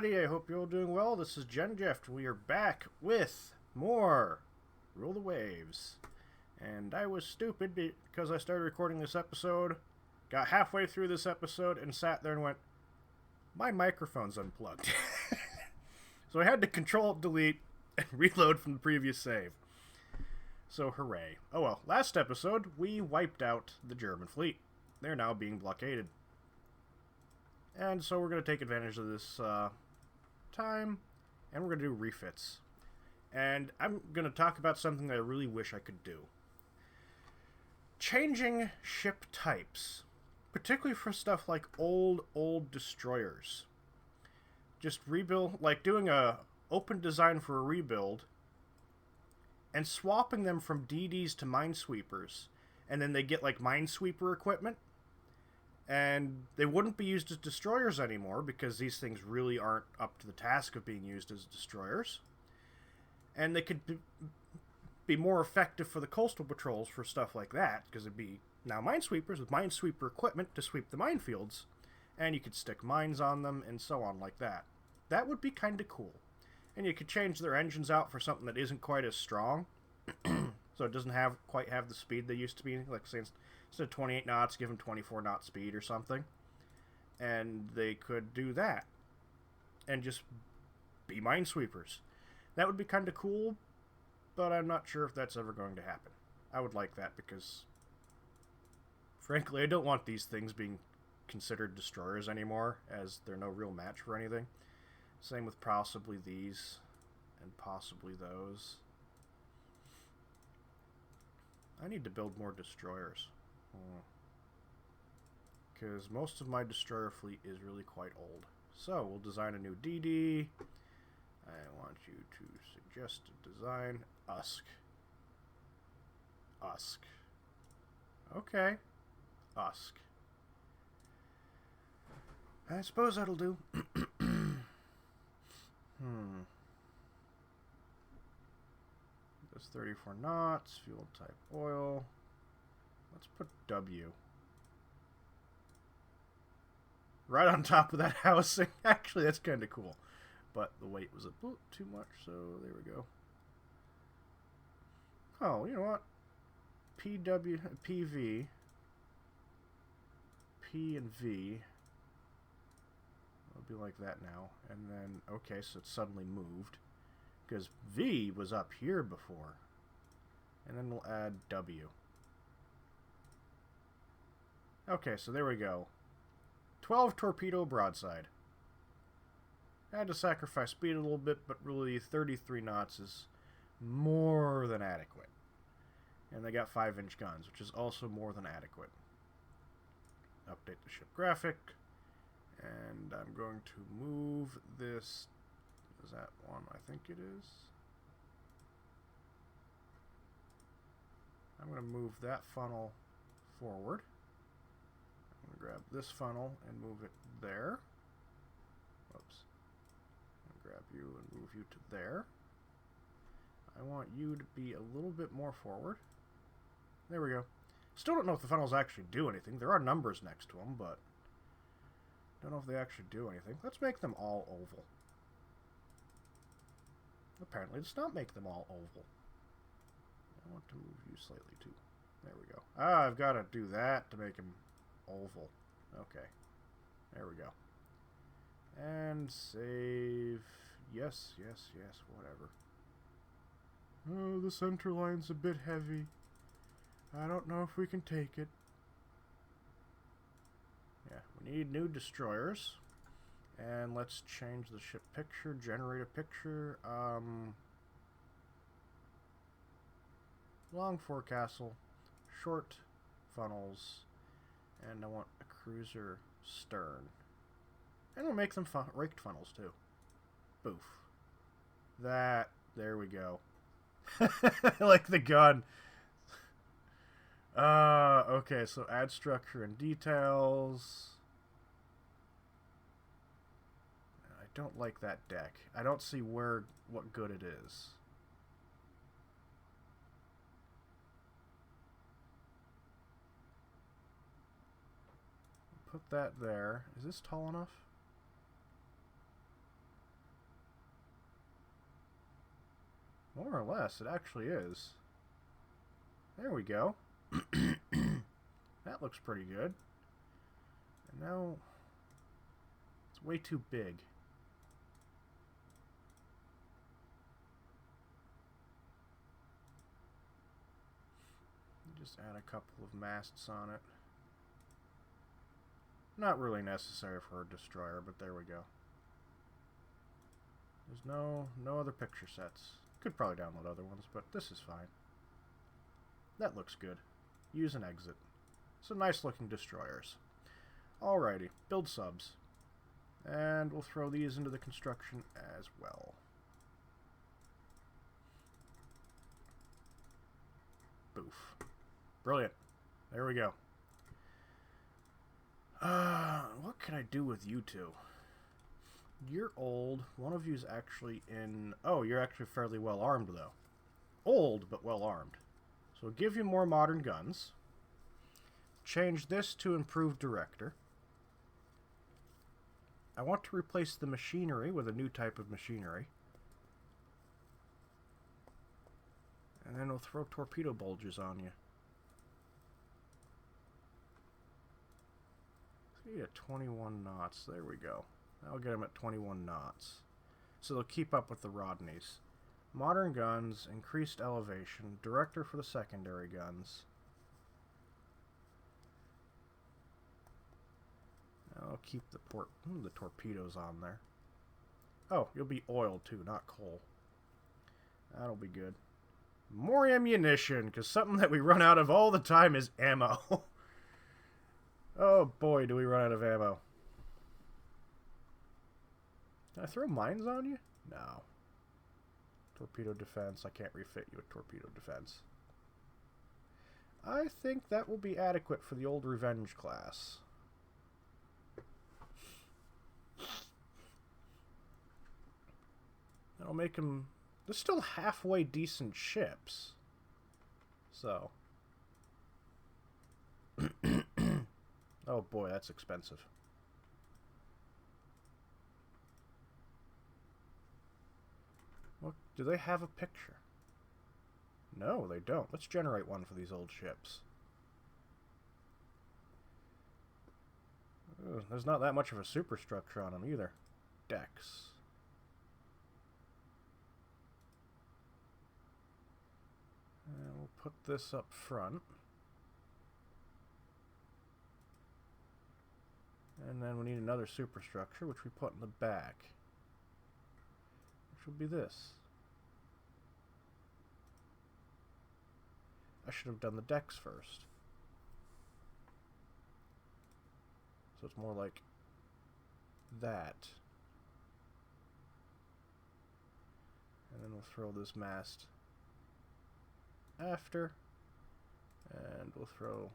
everybody. I hope you're all doing well. This is Gen Jeff. We are back with more Rule the Waves. And I was stupid because I started recording this episode, got halfway through this episode, and sat there and went, my microphone's unplugged. So I had to Control-Delete and reload from the previous save. So hooray. Oh well, last episode we wiped out the German fleet. They're now being blockaded. And so we're going to take advantage of this time, and we're going to do refits. And I'm going to talk about something that I really wish I could do. Changing ship types, particularly for stuff like old destroyers. Just rebuild, like doing a open design for a rebuild, and swapping them from DDs to minesweepers, and then they get like minesweeper equipment. And they wouldn't be used as destroyers anymore because these things really aren't up to the task of being used as destroyers. And they could be more effective for the coastal patrols for stuff like that, because it'd be now minesweepers with minesweeper equipment to sweep the minefields, and you could stick mines on them and so on like that. That would be kind of cool. And you could change their engines out for something that isn't quite as strong, so it doesn't quite have the speed they used to be, like say instead of 28 knots, give them 24 knot speed or something. And they could do that. And just be minesweepers. That would be kind of cool, but I'm not sure if that's ever going to happen. I would like that because, frankly, I don't want these things being considered destroyers anymore, as they're no real match for anything. Same with possibly these, and possibly those. I need to build more destroyers. Because most of my destroyer fleet is really quite old. So, we'll design a new DD. I want you to suggest a design. Usk. Okay. Usk. I suppose that'll do. That's 34 knots. Fuel type oil. Let's put W. Right on top of that housing. Actually, that's kind of cool. But the weight was a little too much, so there we go. Oh, you know what? PW, PV, P and V. It'll be like that now. And then, okay, so it's suddenly moved. Because V was up here before. And then we'll add W. Okay, so there we go. 12 torpedo broadside. I had to sacrifice speed a little bit, but really 33 knots is more than adequate. And they got 5-inch guns, which is also more than adequate. Update the ship graphic. And I'm going to move this. Is that one? I think it is. I'm going to move that funnel forward. I'm going to grab this funnel and move it there. Whoops. I'm going to grab you and move you to there. I want you to be a little bit more forward. There we go. Still don't know if the funnels actually do anything. There are numbers next to them, but don't know if they actually do anything. Let's make them all oval. Apparently, let's not make them all oval. I want to move you slightly too. There we go. Ah, I've got to do that to make them oval. Okay. There we go. And save. Yes, whatever. Oh, the center line's a bit heavy. I don't know if we can take it. Yeah, we need new destroyers. And let's change the ship picture, generate a picture. Long forecastle, short funnels, and I want a cruiser stern. And we'll make them raked funnels too. Boof. There we go. Like the gun. Okay, so add structure and details. I don't like that deck. I don't see what good it is. Put that there. Is this tall enough? More or less, it actually is. There we go. That looks pretty good. And now, it's way too big. Just add a couple of masts on it. Not really necessary for a destroyer, but there we go. There's no other picture sets. Could probably download other ones, but this is fine. That looks good. Use and exit. Some nice looking destroyers. Alrighty, build subs. And we'll throw these into the construction as well. Boof. Brilliant. There we go. What can I do with you two? You're old. One of you's actually in... Oh, you're actually fairly well armed, though. Old, but well armed. So give you more modern guns. Change this to improved director. I want to replace the machinery with a new type of machinery. And then we'll throw torpedo bulges on you. Let's get at 21 knots. There we go. I'll get them at 21 knots. So they'll keep up with the Rodneys. Modern guns, increased elevation, director for the secondary guns. I'll keep the torpedoes on there. Oh, you'll be oil too, not coal. That'll be good. More ammunition, because something that we run out of all the time is ammo. Oh boy, do we run out of ammo. Can I throw mines on you? No. Torpedo defense. I can't refit you with torpedo defense. I think that will be adequate for the old Revenge class. That'll make them... They're still halfway decent ships. So. Oh boy, that's expensive. What, do they have a picture? No, they don't. Let's generate one for these old ships. Ugh, there's not that much of a superstructure on them either. Decks. And we'll put this up front. And then we need another superstructure, which we put in the back. Which will be this. I should have done the decks first. So it's more like that. And then we'll throw this mast after. And we'll throw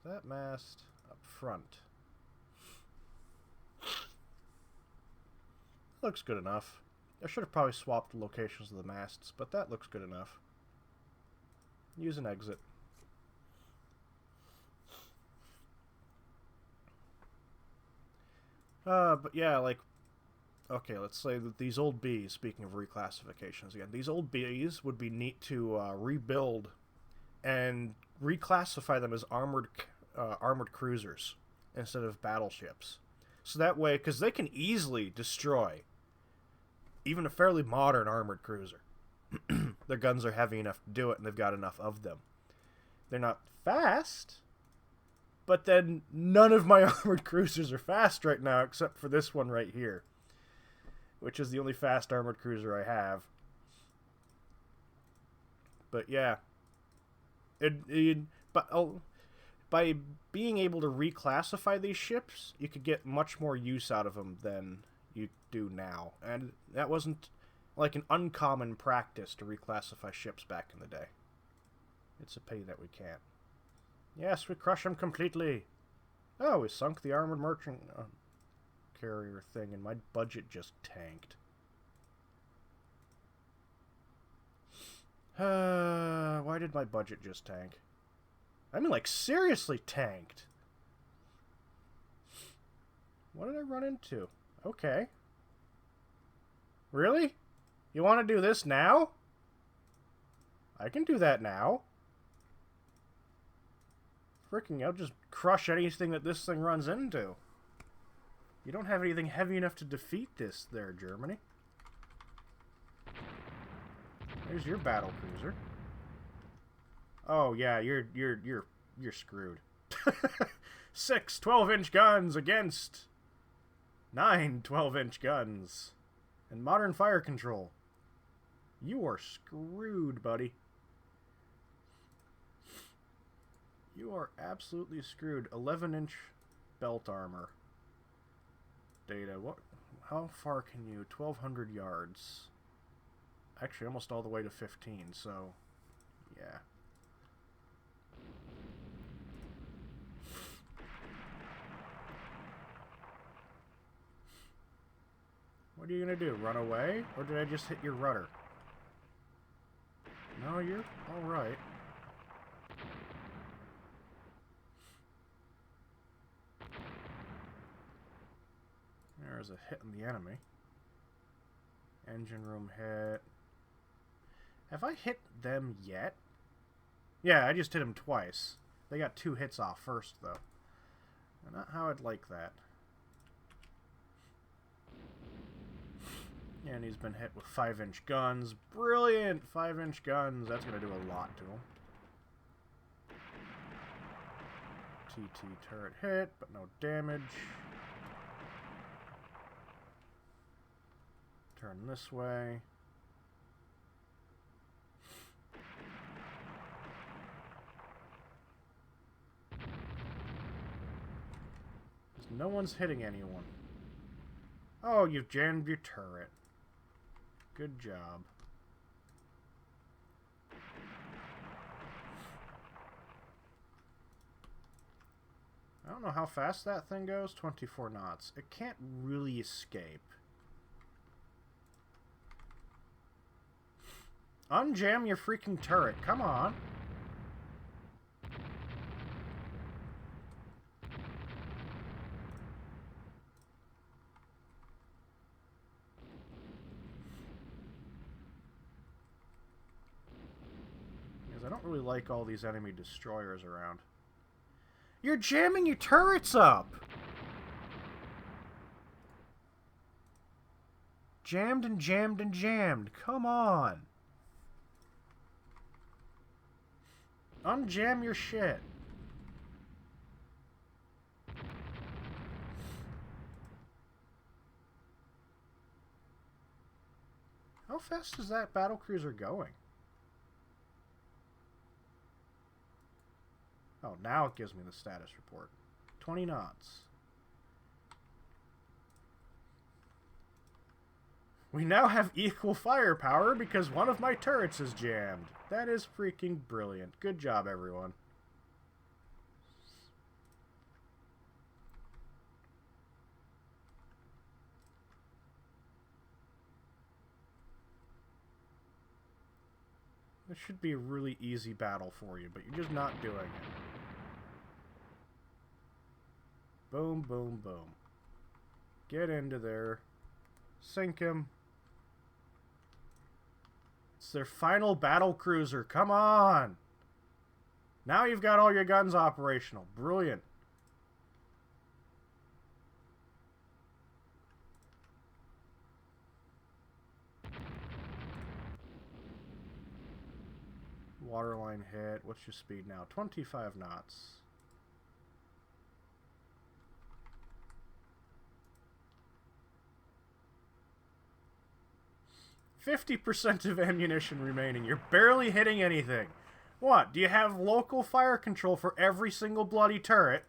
that mast up front. Looks good enough. I should have probably swapped the locations of the masts, but that looks good enough. Use an exit. But yeah, like, okay, let's say that these old Bs, speaking of reclassifications again, these old Bs would be neat to rebuild and reclassify them as armored cruisers instead of battleships. So that way, because they can easily destroy even a fairly modern armored cruiser. Their guns are heavy enough to do it, and they've got enough of them. They're not fast, but then none of my armored cruisers are fast right now, except for this one right here, which is the only fast armored cruiser I have. But yeah, by being able to reclassify these ships, you could get much more use out of them than you do now. And that wasn't like an uncommon practice to reclassify ships back in the day. It's a pity that we can't. Yes, we crush them completely. Oh, we sunk the armored merchant carrier thing, and my budget just tanked. Why did my budget just tank? I mean, like, seriously tanked. What did I run into? Okay. Really? You want to do this now? I can do that now. Frickin', I'll just crush anything that this thing runs into. You don't have anything heavy enough to defeat this there, Germany. There's your battle cruiser. Oh yeah, you're screwed. 6 12-inch guns against 9 12-inch guns. And modern fire control. You are screwed, buddy. You are absolutely screwed. 11-inch belt armor. Data. What? How far can you? 1,200 yards. Actually, almost all the way to 15, so... yeah. What are you gonna do? Run away? Or did I just hit your rudder? No, you're alright. There's a hit on the enemy. Engine room hit. Have I hit them yet? Yeah, I just hit them twice. They got 2 hits off first, though. Not how I'd like that. And he's been hit with 5-inch guns. Brilliant! 5-inch guns. That's going to do a lot to him. TT turret hit, but no damage. Turn this way. No one's hitting anyone. Oh, you've jammed your turret. Good job. I don't know how fast that thing goes. 24 knots. It can't really escape. Unjam your freaking turret. Come on. Because I don't really like all these enemy destroyers around. You're jamming your turrets up! Jammed and jammed and jammed. Come on. Unjam your shit. How fast is that battlecruiser going? Oh, now it gives me the status report. 20 knots. We now have equal firepower because one of my turrets is jammed. That is freaking brilliant. Good job, everyone. This should be a really easy battle for you, but you're just not doing it. Boom, boom, boom. Get into there. Sink him. It's their final battle cruiser. Come on! Now you've got all your guns operational. Brilliant. Waterline hit. What's your speed now? 25 knots. %50 of ammunition remaining. You're barely hitting anything. What? Do you have local fire control for every single bloody turret?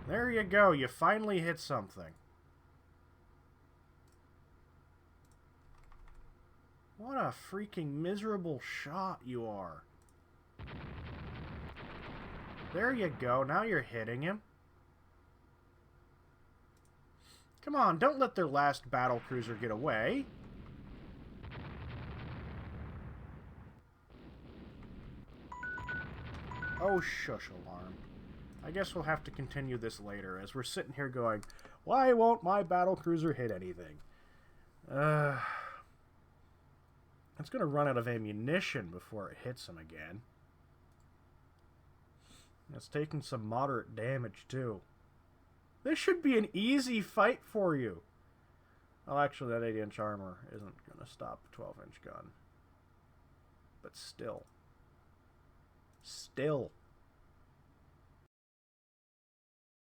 There you go. You finally hit something. What a freaking miserable shot you are. There you go. Now you're hitting him. Come on, don't let their last battlecruiser get away. Oh, shush alarm. I guess we'll have to continue this later, as we're sitting here going, why won't my battlecruiser hit anything? It's going to run out of ammunition before it hits him again. It's taking some moderate damage, too. This should be an easy fight for you. Well, actually, that 8-inch armor isn't going to stop a 12-inch gun. But still. Still.